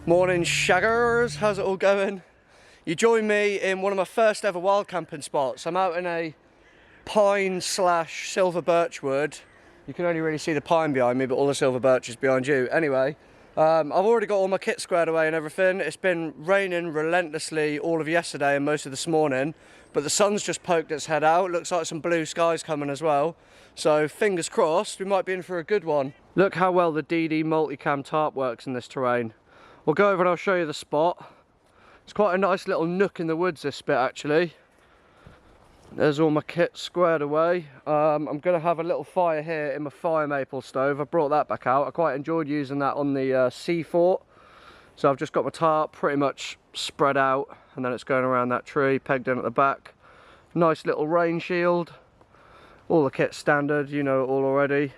Morning shaggers, how's it all going? You join me in one of my first ever wild camping spots. I'm out in a pine / silver birch wood. You can only really see the pine behind me, but all the silver birch is behind you. Anyway, I've already got all my kit squared away and everything. It's been raining relentlessly all of yesterday and most of this morning, but the sun's just poked its head out. Looks like some blue skies coming as well. So fingers crossed, we might be in for a good one. Look how well the DD multicam tarp works in this terrain. We'll go over and I'll show you the spot. It's quite a nice little nook in the woods, this bit actually. There's all my kit squared away. I'm going to have a little fire here in my fire maple stove. I brought that back out. I quite enjoyed using that on the sea fort. So I've just got my tarp pretty much spread out, and then it's going around that tree, pegged in at the back. Nice little rain shield. All the kit standard, you know it all already.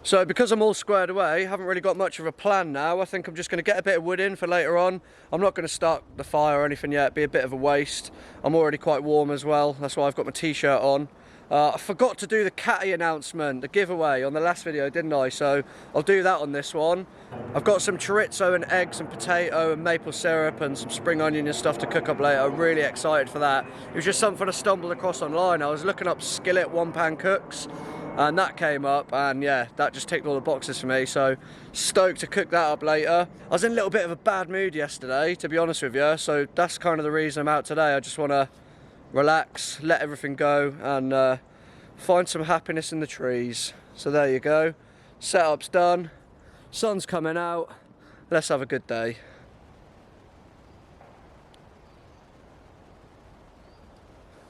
So because I'm all squared away, haven't really got much of a plan now. I think I'm just going to get a bit of wood in for later on. I'm not going to start the fire or anything yet, it'd be a bit of a waste. I'm already quite warm as well, that's why I've got my t-shirt on. I forgot to do the catty announcement, the giveaway on the last video, didn't I? So I'll do that on this one. I've got some chorizo and eggs and potato and maple syrup and some spring onion and stuff to cook up later. I'm really excited for that. It was just something I stumbled across online. I was looking up skillet 1-pan cooks, and that came up, and yeah, that just ticked all the boxes for me, so stoked to cook that up later. I was in a little bit of a bad mood yesterday, to be honest with you, so that's kind of the reason I'm out today. I just want to relax, let everything go, and find some happiness in the trees. So there you go, setup's done, sun's coming out, let's have a good day.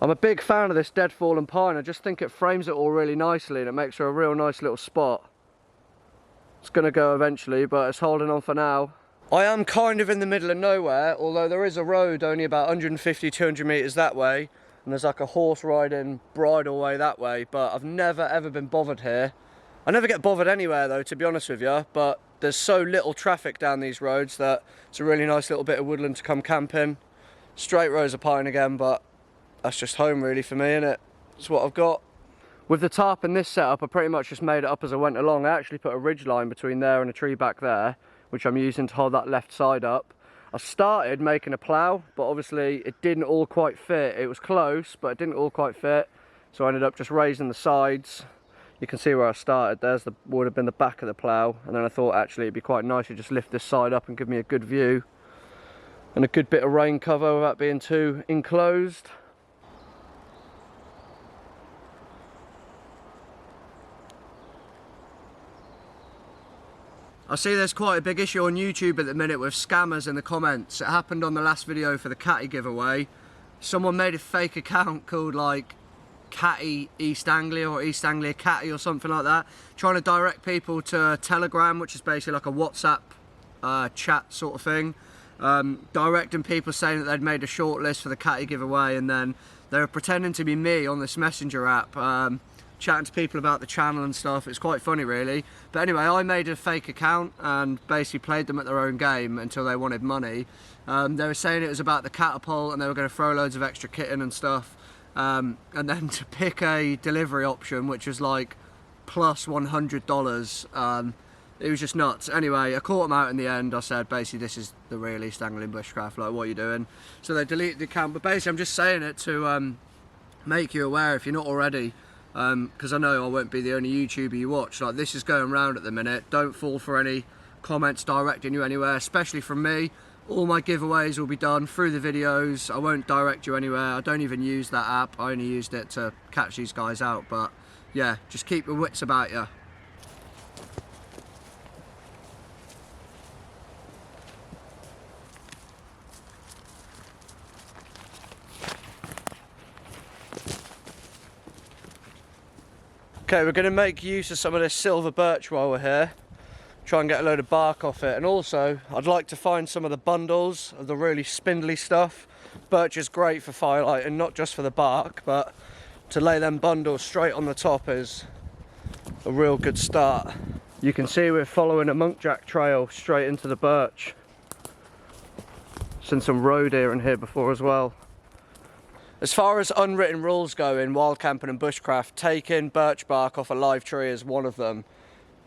I'm a big fan of this dead fallen pine. I just think it frames it all really nicely and it makes for a real nice little spot. It's going to go eventually, but it's holding on for now. I am kind of in the middle of nowhere, although there is a road only about 150-200 metres that way, and there's like a horse riding bridle way that way, but I've never ever been bothered here. I never get bothered anywhere though, to be honest with you, but there's so little traffic down these roads that it's a really nice little bit of woodland to come camping. Straight rows of pine again, but that's just home really for me, innit? That's what I've got. With the tarp in this setup, I pretty much just made it up as I went along. I actually put a ridge line between there and a tree back there, which I'm using to hold that left side up. I started making a plough, but obviously it didn't all quite fit. It was close, but it didn't all quite fit. So I ended up just raising the sides. You can see where I started. Would have been the back of the plough. And then I thought actually it'd be quite nice to just lift this side up and give me a good view. And a good bit of rain cover without being too enclosed. I see there's quite a big issue on YouTube at the minute with scammers in the comments. It happened on the last video for the catty giveaway. Someone made a fake account called like Catty East Anglia or East Anglia Catty or something like that, trying to direct people to Telegram, which is basically like a WhatsApp chat sort of thing. Directing people saying that they'd made a shortlist for the catty giveaway, and then they were pretending to be me on this messenger app. Chatting to people about the channel and stuff. It's quite funny really, but anyway, I made a fake account and basically played them at their own game until they wanted money. They were saying it was about the catapult and they were going to throw loads of extra kit in and stuff, and then to pick a delivery option which was like plus $100, it was just nuts. Anyway, I caught them out in the end. I said basically this is the real East Anglian Bushcraft, like what are you doing? So they deleted the account, but basically I'm just saying it to make you aware if you're not already, because I know I won't be the only YouTuber you watch. Like, this is going around at the minute. Don't fall for any comments directing you anywhere, especially from me. All my giveaways will be done through the videos. I won't direct you anywhere. I don't even use that app. I only used it to catch these guys out. But yeah, just keep your wits about you. Okay, we're going to make use of some of this silver birch while we're here. Try and get a load of bark off it. And also, I'd like to find some of the bundles of the really spindly stuff. Birch is great for firelighting, not just for the bark, but to lay them bundles straight on the top is a real good start. You can see we're following a munkjack trail straight into the birch. Seen some roe deer in here before as well. As far as unwritten rules go in wild camping and bushcraft, taking birch bark off a live tree is one of them.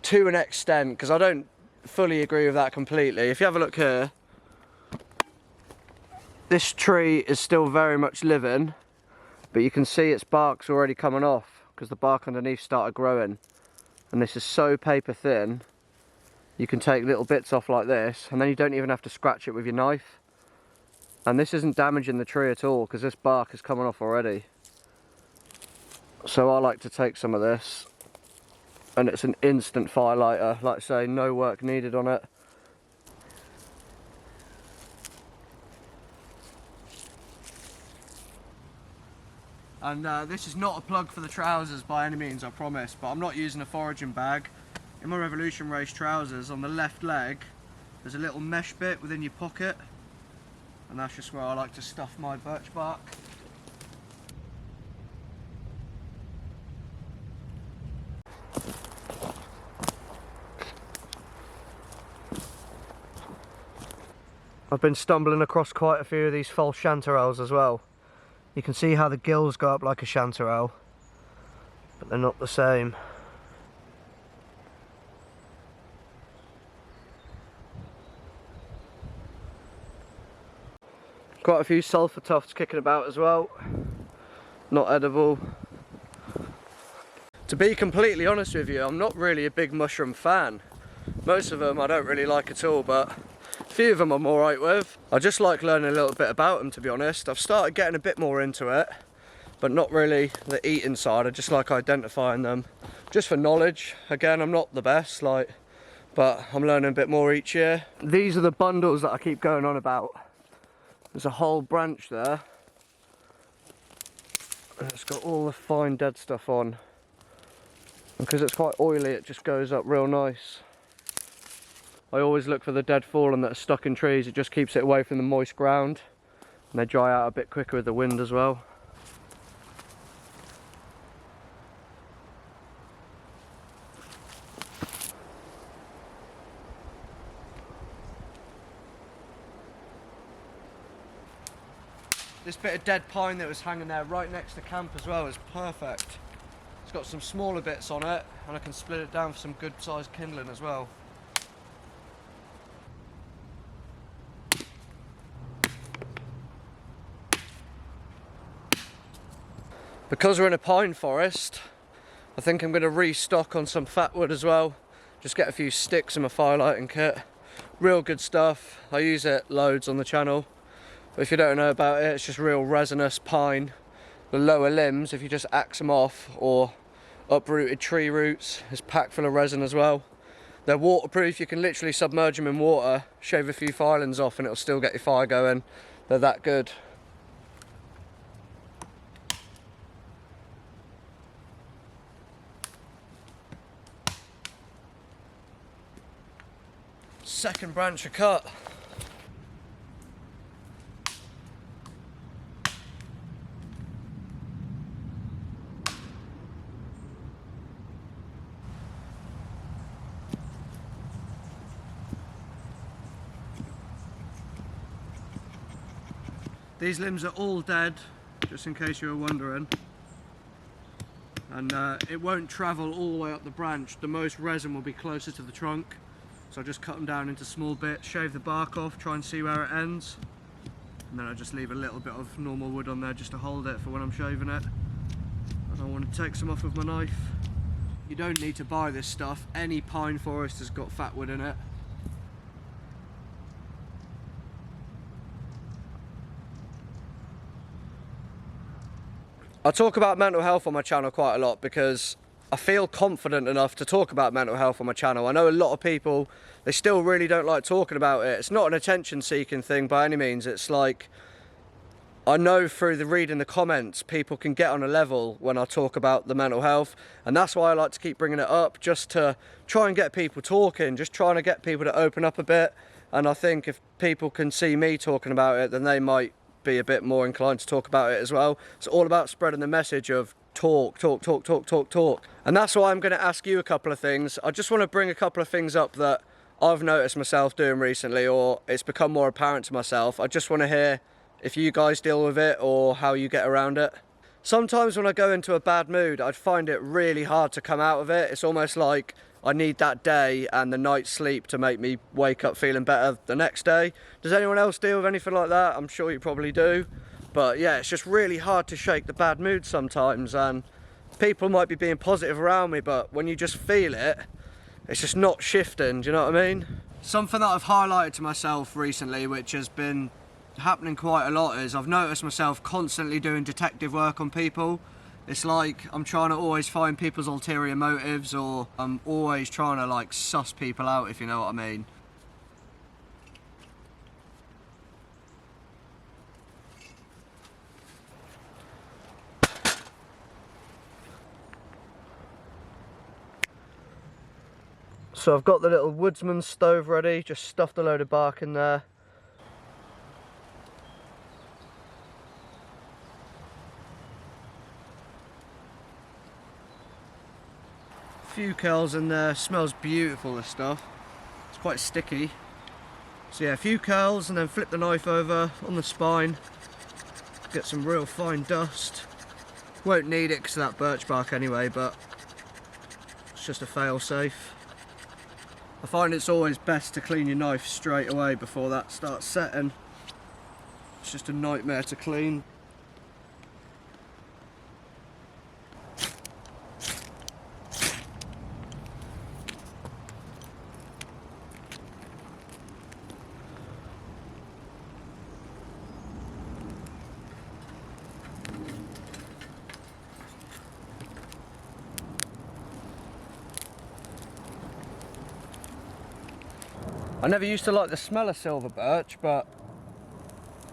To an extent, because I don't fully agree with that completely. If you have a look here, This tree is still very much living, but you can see its bark's already coming off because the bark underneath started growing. And this is so paper thin, you can take little bits off like this, and then you don't even have to scratch it with your knife. And this isn't damaging the tree at all because this bark is coming off already. So I like to take some of this, and it's an instant fire lighter. Like I say, no work needed on it. And this is not a plug for the trousers by any means, I promise, but I'm not using a foraging bag. In my Revolution Race trousers, on the left leg, there's a little mesh bit within your pocket, and that's just where I like to stuff my birch bark. I've been stumbling across quite a few of these false chanterelles as well. You can see how the gills go up like a chanterelle, but they're not the same. Quite a few sulphur tufts kicking about as well. Not edible. To be completely honest with you, I'm not really a big mushroom fan. Most of them I don't really like at all, but a few of them I'm alright with. I just like learning a little bit about them, to be honest. I've started getting a bit more into it, but not really the eating side. I just like identifying them, just for knowledge. Again, I'm not the best, but I'm learning a bit more each year. These are the bundles that I keep going on about. There's a whole branch there, and it's got all the fine dead stuff on. And because it's quite oily, it just goes up real nice. I always look for the dead fallen that are stuck in trees. It just keeps it away from the moist ground, and they dry out a bit quicker with the wind as well. This bit of dead pine that was hanging there right next to camp as well is perfect. It's got some smaller bits on it, and I can split it down for some good sized kindling as well. Because we're in a pine forest, I think I'm going to restock on some fat wood as well. Just get a few sticks in my firelighting kit. Real good stuff. I use it loads on the channel. But if you don't know about it, it's just real resinous pine. The lower limbs, if you just axe them off, or uprooted tree roots, is packed full of resin as well. They're waterproof. You can literally submerge them in water, shave a few filings off, and it'll still get your fire going. They're that good. Second branch of cut. These limbs are all dead, just in case you were wondering. And it won't travel all the way up the branch. The most resin will be closer to the trunk. So I just cut them down into small bits, shave the bark off, try and see where it ends. And then I just leave a little bit of normal wood on there just to hold it for when I'm shaving it. And I want to take some off with my knife. You don't need to buy this stuff. Any pine forest has got fat wood in it. I talk about mental health on my channel quite a lot because I feel confident enough to talk about mental health on my channel. I know a lot of people, they still really don't like talking about it. It's not an attention seeking thing by any means. It's like, I know through the reading the comments, people can get on a level when I talk about the mental health, and that's why I like to keep bringing it up, just to try and get people talking, just trying to get people to open up a bit. And I think if people can see me talking about it, then they might be a bit more inclined to talk about it as well. It's all about spreading the message of talk. And that's why I'm going to ask you a couple of things. I just want to bring a couple of things up that I've noticed myself doing recently, or it's become more apparent to myself. I just want to hear if you guys deal with it or how you get around it. Sometimes when I go into a bad mood, I'd find it really hard to come out of it. It's almost like I need that day and the night's sleep to make me wake up feeling better the next day. Does anyone else deal with anything like that? I'm sure you probably do. But yeah, it's just really hard to shake the bad mood sometimes, and people might be being positive around me, but when you just feel it, it's just not shifting, do you know what I mean? Something that I've highlighted to myself recently, which has been happening quite a lot, is I've noticed myself constantly doing detective work on people. It's like I'm trying to always find people's ulterior motives, or I'm always trying to like suss people out, if you know what I mean. So I've got the little woodsman stove ready, just stuffed a load of bark in there. A few curls in there, smells beautiful, this stuff. It's quite sticky. So yeah, a few curls and then flip the knife over on the spine. Get some real fine dust. Won't need it because of that birch bark anyway, but it's just a fail safe. I find it's always best to clean your knife straight away before that starts setting. It's just a nightmare to clean. I never used to like the smell of silver birch, but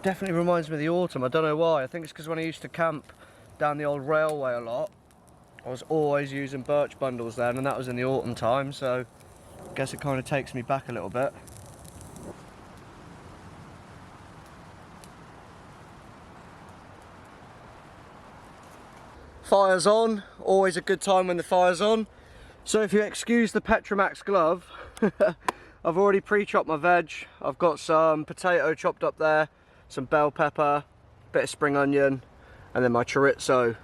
definitely reminds me of the autumn. I don't know why. I think it's because when I used to camp down the old railway a lot, I was always using birch bundles then, and that was in the autumn time, so I guess it kind of takes me back a little bit. Fire's on, always a good time when the fire's on. So if you excuse the Petromax glove, I've already pre-chopped my veg. I've got some potato chopped up there, some bell pepper, bit of spring onion, and then my chorizo.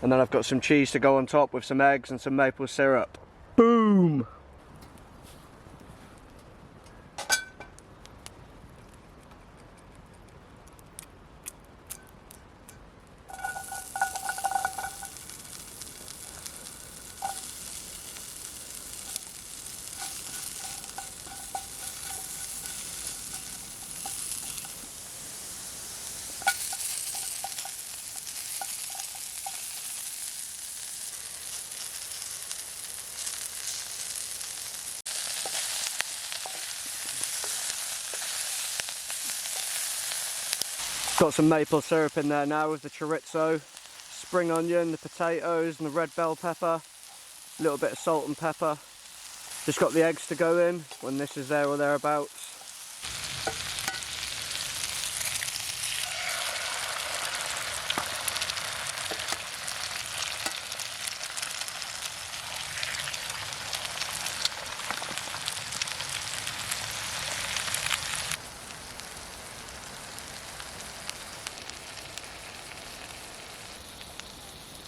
And then I've got some cheese to go on top with some eggs and some maple syrup. Boom! Got some maple syrup in there now with the chorizo, spring onion, the potatoes and the red bell pepper, a little bit of salt and pepper. Just got the eggs to go in when this is there or thereabouts.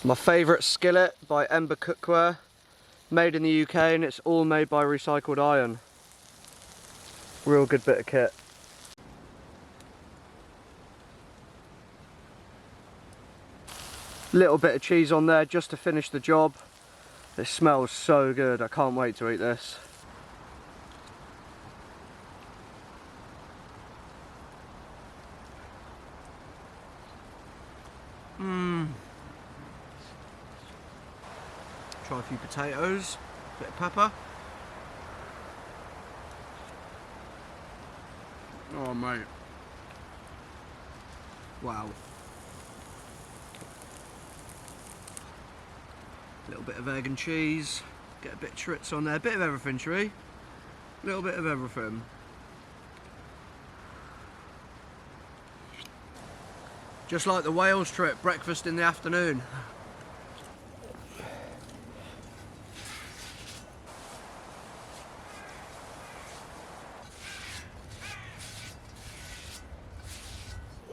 My favourite skillet by Ember Cookware, made in the UK, and it's all made by recycled iron. Real good bit of kit. Little bit of cheese on there just to finish the job. It smells so good, I can't wait to eat this. Try a few potatoes, bit of pepper. Oh mate. Wow. A little bit of egg and cheese, get a bit of chorizo on there, a bit of everything, Tree. A little bit of everything. Just like the Wales trip, breakfast in the afternoon.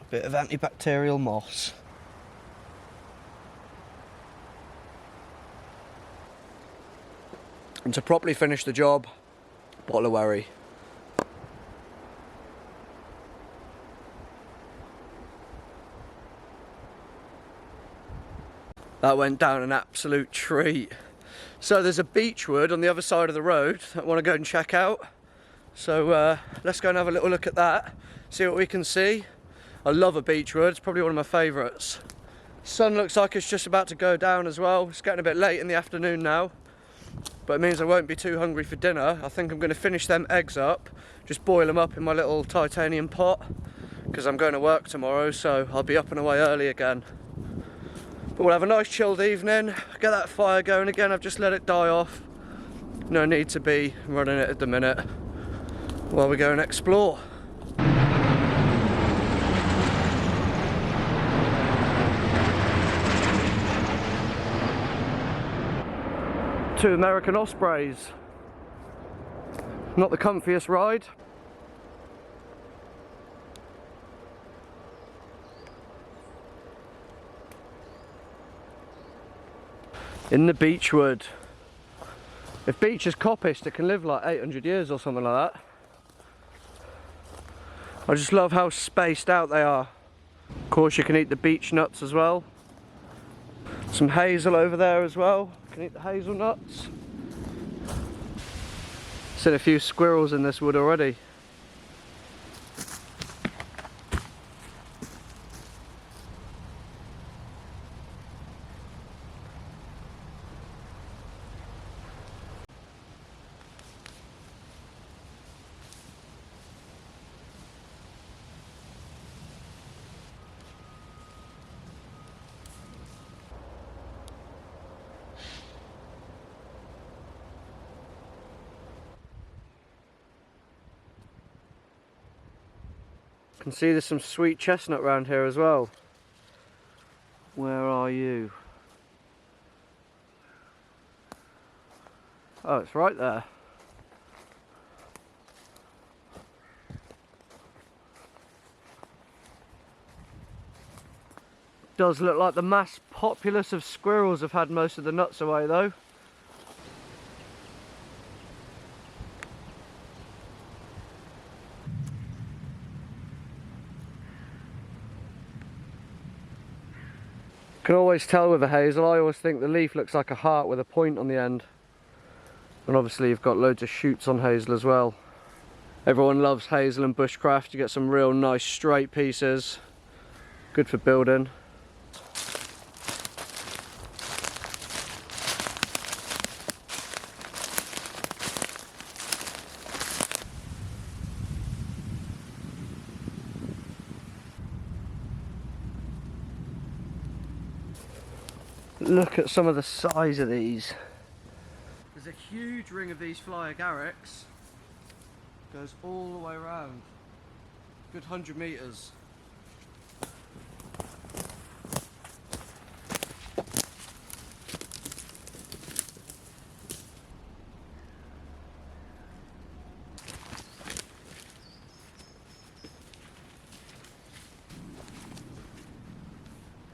Bit of antibacterial moss. And to properly finish the job, bottle of wherry. That went down an absolute treat. So there's a beechwood on the other side of the road that I want to go and check out. So let's go and have a little look at that, see what we can see. I love a beechwood, it's probably one of my favourites. Sun looks like it's just about to go down as well. It's getting a bit late in the afternoon now, but it means I won't be too hungry for dinner. I think I'm going to finish them eggs up, just boil them up in my little titanium pot, because I'm going to work tomorrow, so I'll be up and away early again. But we'll have a nice chilled evening, get that fire going again. I've just let it die off. No need to be running it at the minute while we go and explore. Two American Ospreys. Not the comfiest ride. In the beechwood. If beech is coppiced, it can live like 800 years or something like that. I just love how spaced out they are. Of course, you can eat the beech nuts as well. Some hazel over there as well. You can eat the hazelnuts. Seen a few squirrels in this wood already. Can see there's some sweet chestnut around here as well. Where are you? Oh, it's right there. Does look like the mass populace of squirrels have had most of the nuts away though. Can always tell with a hazel. I always think the leaf looks like a heart with a point on the end. And obviously you've got loads of shoots on hazel as well. Everyone loves hazel and bushcraft. You get some real nice straight pieces. Good for building. Look at some of the size of these. There's a huge ring of these fly agarics. Goes all the way around. Good 100 metres.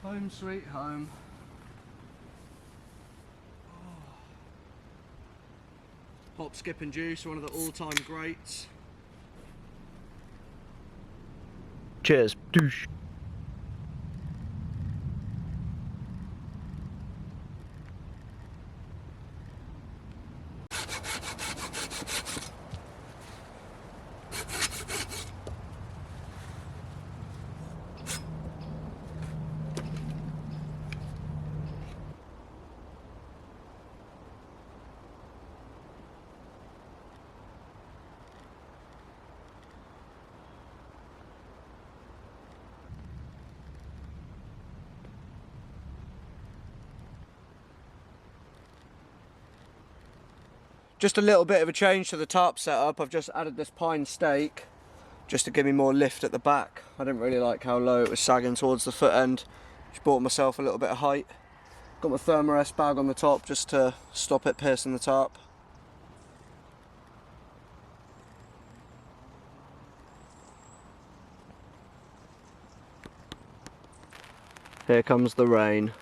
Home sweet home. Hop, skip and juice, one of the all-time greats. Cheers. Douche. Just a little bit of a change to the tarp setup. I've just added this pine stake just to give me more lift at the back. I didn't really like how low it was sagging towards the foot end. Just bought myself a little bit of height. Got my Thermarest bag on the top just to stop it piercing the tarp. Here comes the rain.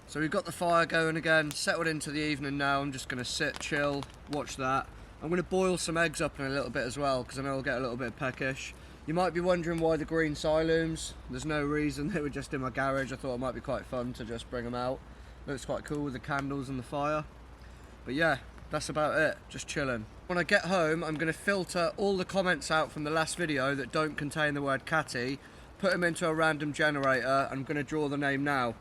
So we've got the fire going again, settled into the evening now. I'm just going to sit, chill, watch that. I'm going to boil some eggs up in a little bit as well, because I know I'll get a little bit peckish. You might be wondering why the green silooms. There's no reason, they were just in my garage. I thought it might be quite fun to just bring them out. Looks quite cool with the candles and the fire. But yeah, that's about it, just chilling. When I get home, I'm going to filter all the comments out from the last video that don't contain the word catty, put them into a random generator. I'm going to draw the name now.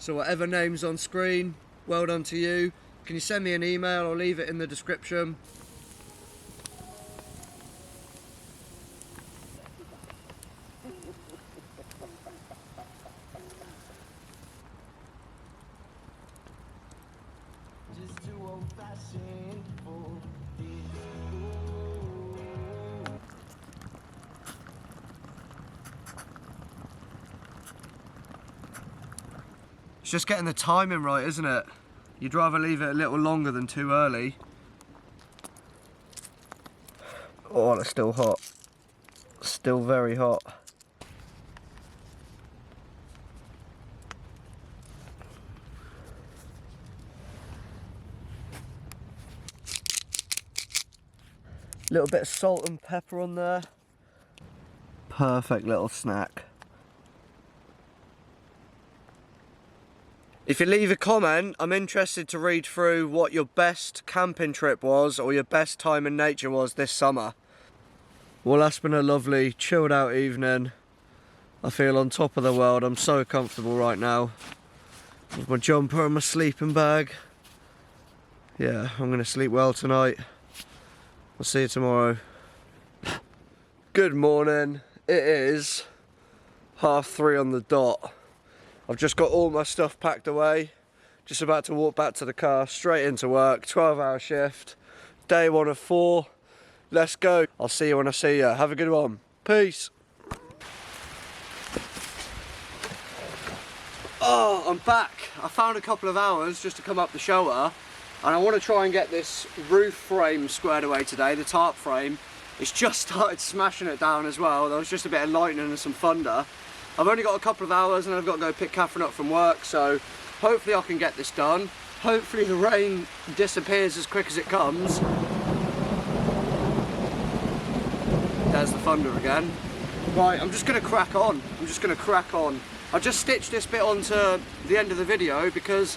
So whatever name's on screen, well done to you. Can you send me an email? I'll leave it in the description. It's just getting the timing right, isn't it? You'd rather leave it a little longer than too early. Oh, it's still hot. Still very hot. Little bit of salt and pepper on there. Perfect little snack. If you leave a comment, I'm interested to read through what your best camping trip was or your best time in nature was this summer. Well, that's been a lovely chilled out evening. I feel on top of the world. I'm so comfortable right now. With my jumper and my sleeping bag. Yeah, I'm going to sleep well tonight. I'll see you tomorrow. Good morning. It is 3:30 on the dot. I've just got all my stuff packed away. Just about to walk back to the car, straight into work. 12-hour shift. Day 1 of 4. Let's go. I'll see you when I see you. Have a good one. Peace. Oh, I'm back. I found a couple of hours just to come up the shoulder. And I want to try and get this roof frame squared away today, the tarp frame. It's just started smashing it down as well. There was just a bit of lightning and some thunder. I've only got a couple of hours and I've got to go pick Catherine up from work, so hopefully I can get this done. Hopefully the rain disappears as quick as it comes. There's the thunder again. Right, I'm just going to crack on. I just stitched this bit onto the end of the video because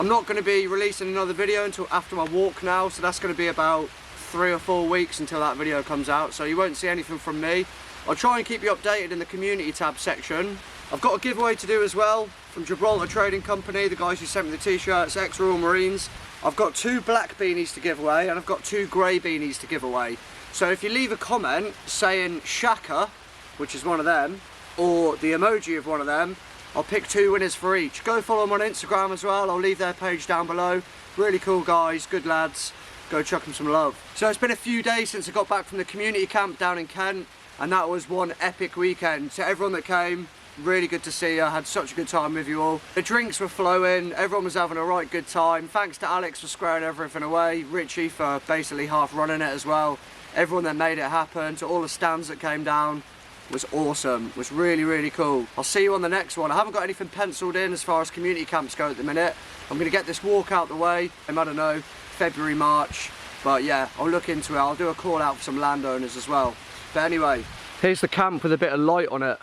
I'm not going to be releasing another video until after my walk now, so that's going to be about 3 or 4 weeks until that video comes out, so you won't see anything from me. I'll try and keep you updated in the community tab section. I've got a giveaway to do as well from Gibraltar Trading Company, the guys who sent me the t-shirts, ex-Royal Marines. I've got 2 black beanies to give away and I've got 2 grey beanies to give away. So if you leave a comment saying Shaka, which is one of them, or the emoji of one of them, I'll pick 2 winners for each. Go follow them on Instagram as well, I'll leave their page down below. Really cool guys, good lads, go chuck them some love. So it's been a few days since I got back from the community camp down in Kent, and that was one epic weekend. To everyone that came, really good to see you. I had such a good time with you all. The drinks were flowing, everyone was having a right good time. Thanks to Alex for squaring everything away, Richie for basically half running it as well. Everyone that made it happen, to all the stands that came down, was awesome. It was really, really cool. I'll see you on the next one. I haven't got anything penciled in as far as community camps go at the minute. I'm going to get this walk out the way. I don't know, February, March. But yeah, I'll look into it. I'll do a call out for some landowners as well. But anyway, here's the camp with a bit of light on it.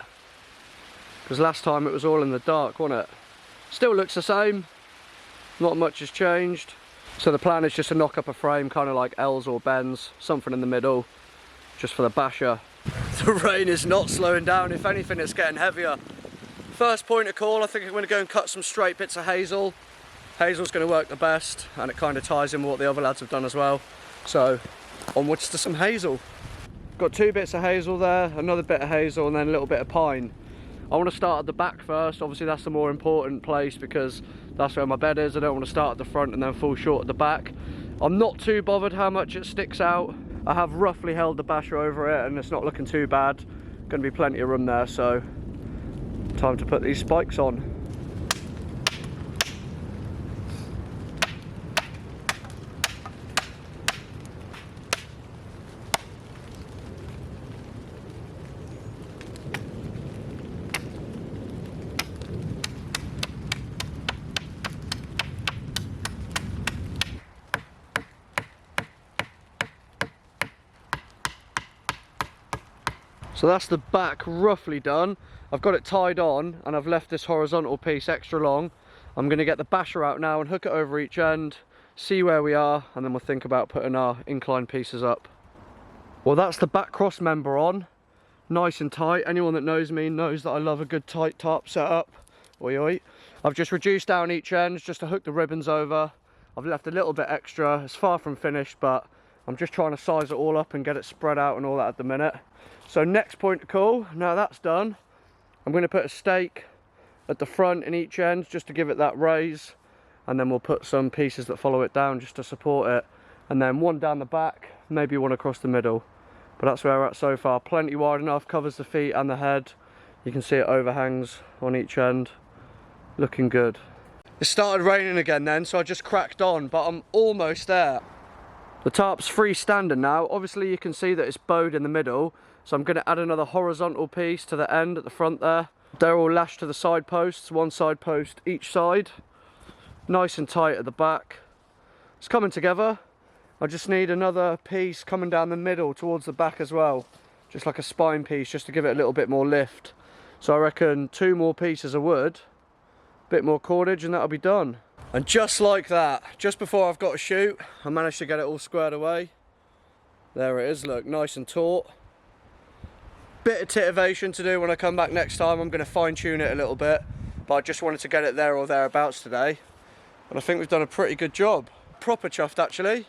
Because last time it was all in the dark, wasn't it? Still looks the same. Not much has changed. So the plan is just to knock up a frame, kind of like L's or Ben's, something in the middle, just for the basher. The rain is not slowing down. If anything, it's getting heavier. First point of call, I think I'm going to go and cut some straight bits of hazel. Hazel's going to work the best, and it kind of ties in with what the other lads have done as well. So onwards to some hazel. Got 2 bits of hazel there, another bit of hazel, and then a little bit of pine. I want to start at the back first. Obviously that's the more important place because that's where my bed is. I don't want to start at the front and then fall short at the back. I'm not too bothered how much it sticks out. I have roughly held the basher over it and it's not looking too bad. Going to be plenty of room there, so time to put these spikes on. So that's the back roughly done. I've got it tied on and I've left this horizontal piece extra long. I'm going to get the basher out now and hook it over each end, see where we are, and then we'll think about putting our incline pieces up. Well, that's the back cross member on, nice and tight. Anyone that knows me knows that I love a good tight tarp setup. Oi oi. I've just reduced down each end just to hook the ribbons over. I've left a little bit extra. It's far from finished, but I'm just trying to size it all up and get it spread out and all that at the minute. So next point of call, now that's done, I'm going to put a stake at the front in each end just to give it that raise, and then we'll put some pieces that follow it down just to support it, and then one down the back, maybe one across the middle. But that's where we're at so far. Plenty wide enough, covers the feet and the head. You can see it overhangs on each end. Looking good. It started raining again then, so I just cracked on, but I'm almost there. The tarp's freestanding now. Obviously you can see that it's bowed in the middle, so I'm going to add another horizontal piece to the end at the front there. They're all lashed to the side posts, one side post each side. Nice and tight at the back. It's coming together. I just need another piece coming down the middle towards the back as well. Just like a spine piece, just to give it a little bit more lift. So I reckon 2 more pieces of wood, bit more cordage, and that'll be done. And just like that, just before I've got to shoot, I managed to get it all squared away. There it is, look, nice and taut. Bit of titivation to do when I come back next time. I'm going to fine tune it a little bit, but I just wanted to get it there or thereabouts today. And I think we've done a pretty good job. Proper chuffed actually.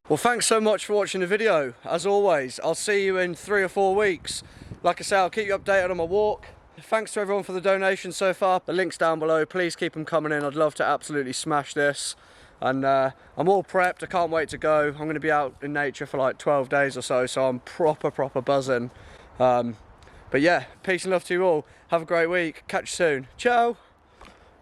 Well, thanks so much for watching the video. As always, I'll see you in 3 or 4 weeks. Like I say, I'll keep you updated on my walk. Thanks to everyone for the donations so far. The link's down below. Please keep them coming in. I'd love to absolutely smash this. And I'm all prepped. I can't wait to go. I'm going to be out in nature for like 12 days or so, so I'm proper buzzing. But yeah, peace and love to you all. Have a great week. Catch you soon. Ciao.